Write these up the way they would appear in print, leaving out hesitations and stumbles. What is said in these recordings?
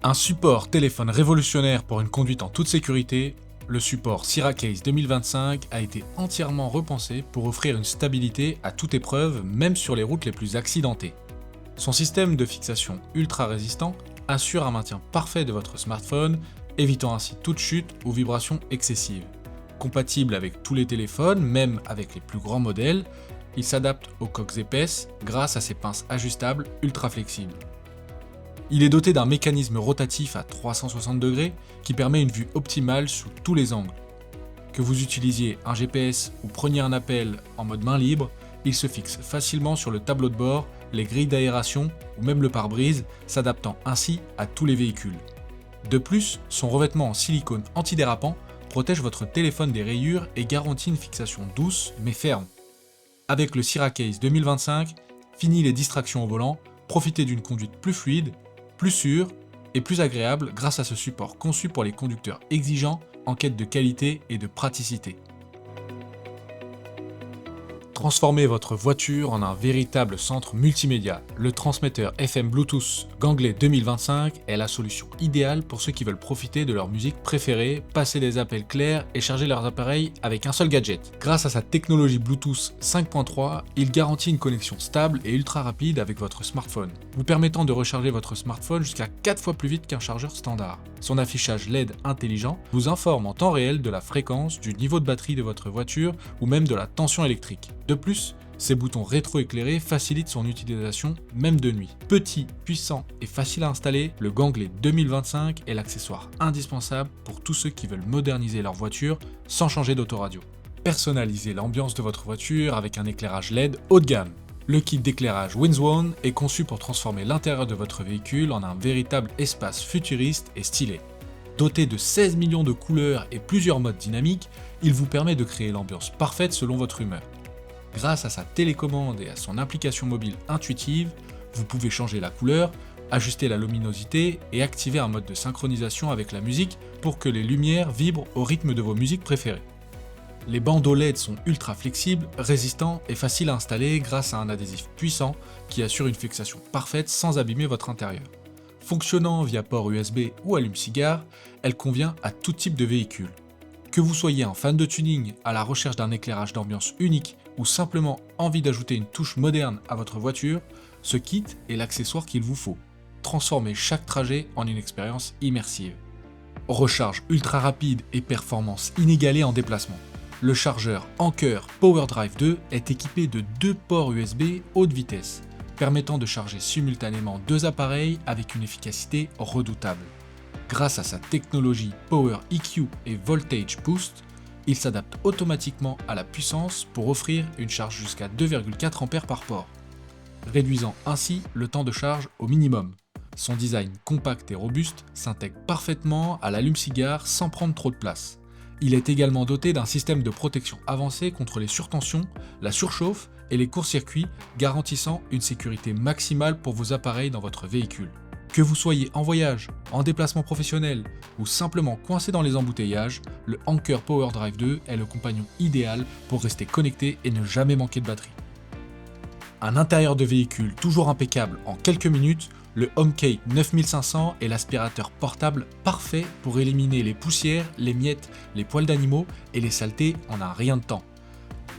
Un support téléphone révolutionnaire pour une conduite en toute sécurité, le support Syracuse 2025 a été entièrement repensé pour offrir une stabilité à toute épreuve, même sur les routes les plus accidentées. Son système de fixation ultra résistant assure un maintien parfait de votre smartphone, évitant ainsi toute chute ou vibration excessive. Compatible avec tous les téléphones, même avec les plus grands modèles, il s'adapte aux coques épaisses grâce à ses pinces ajustables ultra flexibles. Il est doté d'un mécanisme rotatif à 360 degrés qui permet une vue optimale sous tous les angles. Que vous utilisiez un GPS ou preniez un appel en mode main libre, il se fixe facilement sur le tableau de bord, les grilles d'aération ou même le pare-brise, s'adaptant ainsi à tous les véhicules. De plus, son revêtement en silicone antidérapant protège votre téléphone des rayures et garantit une fixation douce mais ferme. Avec le Syracuse 2025, fini les distractions au volant, profitez d'une conduite plus fluide, plus sûre et plus agréable grâce à ce support conçu pour les conducteurs exigeants en quête de qualité et de praticité. Transformez votre voiture en un véritable centre multimédia. Le transmetteur FM Bluetooth Gangley 2025 est la solution idéale pour ceux qui veulent profiter de leur musique préférée, passer des appels clairs et charger leurs appareils avec un seul gadget. Grâce à sa technologie Bluetooth 5.3, il garantit une connexion stable et ultra rapide avec votre smartphone, vous permettant de recharger votre smartphone jusqu'à 4 fois plus vite qu'un chargeur standard. Son affichage LED intelligent vous informe en temps réel de la fréquence, du niveau de batterie de votre voiture ou même de la tension électrique. De plus, ses boutons rétro-éclairés facilitent son utilisation même de nuit. Petit, puissant et facile à installer, le Gangley 2025 est l'accessoire indispensable pour tous ceux qui veulent moderniser leur voiture sans changer d'autoradio. Personnalisez l'ambiance de votre voiture avec un éclairage LED haut de gamme. Le kit d'éclairage WinZone est conçu pour transformer l'intérieur de votre véhicule en un véritable espace futuriste et stylé. Doté de 16 millions de couleurs et plusieurs modes dynamiques, il vous permet de créer l'ambiance parfaite selon votre humeur. Grâce à sa télécommande et à son application mobile intuitive, vous pouvez changer la couleur, ajuster la luminosité et activer un mode de synchronisation avec la musique pour que les lumières vibrent au rythme de vos musiques préférées. Les bandeaux LED sont ultra flexibles, résistants et faciles à installer grâce à un adhésif puissant qui assure une fixation parfaite sans abîmer votre intérieur. Fonctionnant via port USB ou allume-cigare, elle convient à tout type de véhicule. Que vous soyez un fan de tuning, à la recherche d'un éclairage d'ambiance unique ou simplement envie d'ajouter une touche moderne à votre voiture, ce kit est l'accessoire qu'il vous faut. Transformez chaque trajet en une expérience immersive. Recharge ultra rapide et performance inégalée en déplacement. Le chargeur Anker PowerDrive 2 est équipé de 2 ports USB haute vitesse, permettant de charger simultanément 2 appareils avec une efficacité redoutable. Grâce à sa technologie Power EQ et Voltage Boost, il s'adapte automatiquement à la puissance pour offrir une charge jusqu'à 2,4 A par port, réduisant ainsi le temps de charge au minimum. Son design compact et robuste s'intègre parfaitement à l'allume-cigare sans prendre trop de place. Il est également doté d'un système de protection avancé contre les surtensions, la surchauffe et les courts-circuits, garantissant une sécurité maximale pour vos appareils dans votre véhicule. Que vous soyez en voyage, en déplacement professionnel ou simplement coincé dans les embouteillages, le Anker PowerDrive 2 est le compagnon idéal pour rester connecté et ne jamais manquer de batterie. Un intérieur de véhicule toujours impeccable en quelques minutes, le HomeKey 9500 est l'aspirateur portable parfait pour éliminer les poussières, les miettes, les poils d'animaux et les saletés en un rien de temps.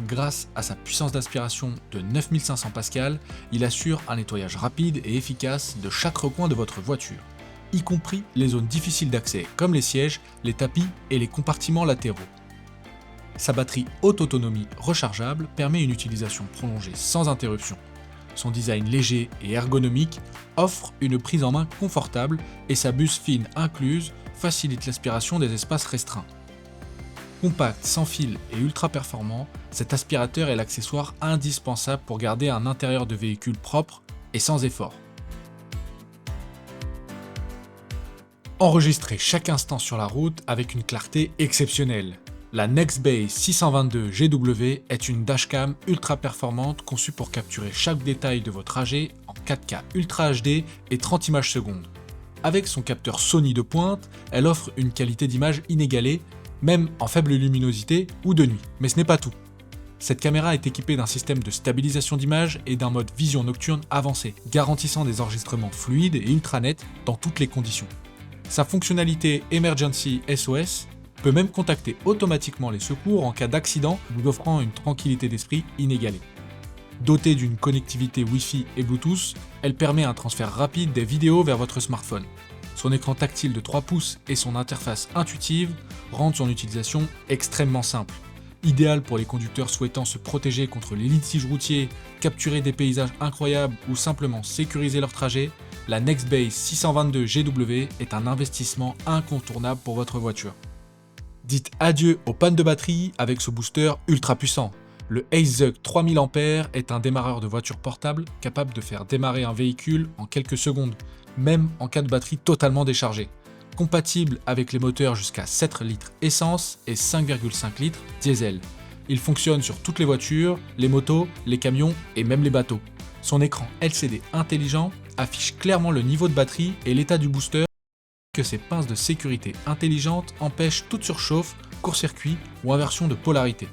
Grâce à sa puissance d'aspiration de 9500 Pascal, il assure un nettoyage rapide et efficace de chaque recoin de votre voiture, y compris les zones difficiles d'accès comme les sièges, les tapis et les compartiments latéraux. Sa batterie haute autonomie rechargeable permet une utilisation prolongée sans interruption. Son design léger et ergonomique offre une prise en main confortable et sa buse fine incluse facilite l'aspiration des espaces restreints. Compact, sans fil et ultra performant, cet aspirateur est l'accessoire indispensable pour garder un intérieur de véhicule propre et sans effort. Enregistrez chaque instant sur la route avec une clarté exceptionnelle. La Nextbase 622 GW est une dashcam ultra performante conçue pour capturer chaque détail de vos trajets en 4K Ultra HD et 30 images secondes. Avec son capteur Sony de pointe, elle offre une qualité d'image inégalée, même en faible luminosité ou de nuit. Mais ce n'est pas tout. Cette caméra est équipée d'un système de stabilisation d'image et d'un mode vision nocturne avancé, garantissant des enregistrements fluides et ultra nets dans toutes les conditions. Sa fonctionnalité Emergency SOS peut même contacter automatiquement les secours en cas d'accident, vous offrant une tranquillité d'esprit inégalée. Dotée d'une connectivité Wi-Fi et Bluetooth, elle permet un transfert rapide des vidéos vers votre smartphone. Son écran tactile de 3 pouces et son interface intuitive rendent son utilisation extrêmement simple. Idéal pour les conducteurs souhaitant se protéger contre les litiges routiers, capturer des paysages incroyables ou simplement sécuriser leur trajet, la Nextbase 622 GW est un investissement incontournable pour votre voiture. Dites adieu aux pannes de batterie avec ce booster ultra puissant. Le AceZug 3000 ampères est un démarreur de voiture portable capable de faire démarrer un véhicule en quelques secondes, même en cas de batterie totalement déchargée. Compatible avec les moteurs jusqu'à 7 litres essence et 5,5 litres diesel. Il fonctionne sur toutes les voitures, les motos, les camions et même les bateaux. Son écran LCD intelligent affiche clairement le niveau de batterie et l'état du booster, que ses pinces de sécurité intelligentes empêchent toute surchauffe, court-circuit ou inversion de polarité.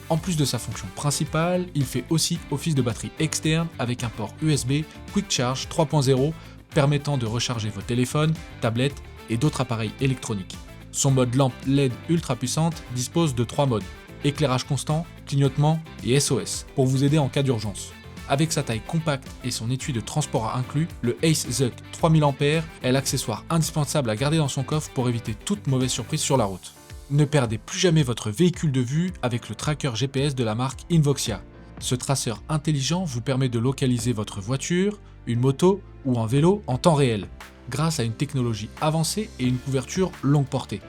En plus de sa fonction principale, il fait aussi office de batterie externe avec un port USB Quick Charge 3.0 permettant de recharger vos téléphones, tablettes et d'autres appareils électroniques. Son mode lampe LED ultra puissante dispose de 3 modes, éclairage constant, clignotement et SOS, pour vous aider en cas d'urgence. Avec sa taille compacte et son étui de transport inclus, le AceZug 3000 ampères est l'accessoire indispensable à garder dans son coffre pour éviter toute mauvaise surprise sur la route. Ne perdez plus jamais votre véhicule de vue avec le tracker GPS de la marque Invoxia. Ce traceur intelligent vous permet de localiser votre voiture, une moto ou un vélo en temps réel, grâce à une technologie avancée et une couverture longue portée.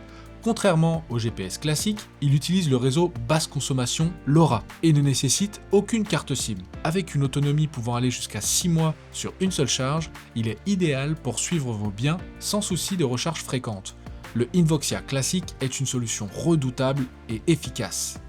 Contrairement au GPS classique, il utilise le réseau basse consommation LoRa et ne nécessite aucune carte SIM. Avec une autonomie pouvant aller jusqu'à 6 mois sur une seule charge, il est idéal pour suivre vos biens sans souci de recharge fréquente. Le Invoxia classique est une solution redoutable et efficace.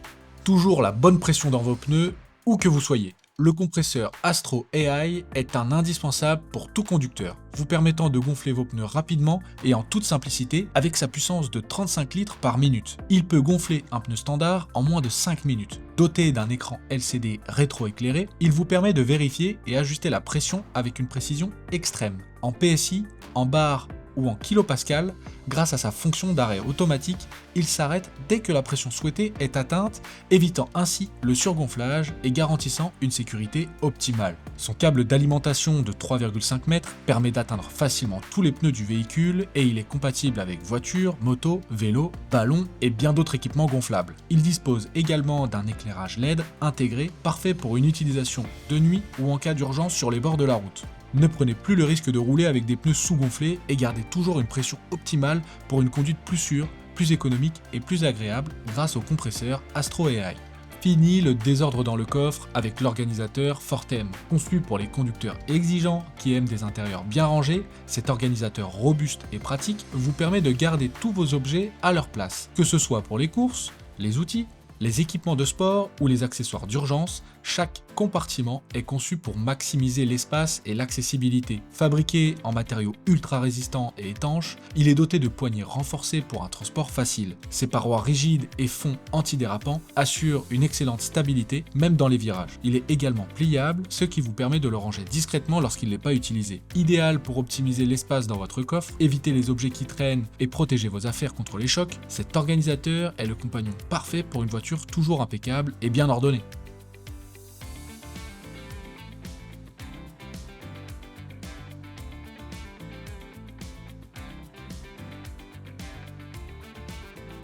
Toujours la bonne pression dans vos pneus, où que vous soyez. Le compresseur Astro AI est un indispensable pour tout conducteur, vous permettant de gonfler vos pneus rapidement et en toute simplicité avec sa puissance de 35 litres par minute. Il peut gonfler un pneu standard en moins de 5 minutes. Doté d'un écran LCD rétroéclairé, il vous permet de vérifier et ajuster la pression avec une précision extrême. En PSI, en bar ou en kilopascal, grâce à sa fonction d'arrêt automatique, il s'arrête dès que la pression souhaitée est atteinte, évitant ainsi le surgonflage et garantissant une sécurité optimale. Son câble d'alimentation de 3,5 mètres permet d'atteindre facilement tous les pneus du véhicule et il est compatible avec voiture, moto, vélo, ballon et bien d'autres équipements gonflables. Il dispose également d'un éclairage LED intégré, parfait pour une utilisation de nuit ou en cas d'urgence sur les bords de la route. Ne prenez plus le risque de rouler avec des pneus sous-gonflés et gardez toujours une pression optimale pour une conduite plus sûre, plus économique et plus agréable grâce au compresseur Astro AI. Fini le désordre dans le coffre avec l'organisateur Fortem. Conçu pour les conducteurs exigeants qui aiment des intérieurs bien rangés, cet organisateur robuste et pratique vous permet de garder tous vos objets à leur place. Que ce soit pour les courses, les outils, les équipements de sport ou les accessoires d'urgence, chaque compartiment est conçu pour maximiser l'espace et l'accessibilité. Fabriqué en matériaux ultra résistants et étanches, il est doté de poignées renforcées pour un transport facile. Ses parois rigides et fonds antidérapants assurent une excellente stabilité même dans les virages. Il est également pliable, ce qui vous permet de le ranger discrètement lorsqu'il n'est pas utilisé. Idéal pour optimiser l'espace dans votre coffre, éviter les objets qui traînent et protéger vos affaires contre les chocs, cet organisateur est le compagnon parfait pour une voiture toujours impeccable et bien ordonnée.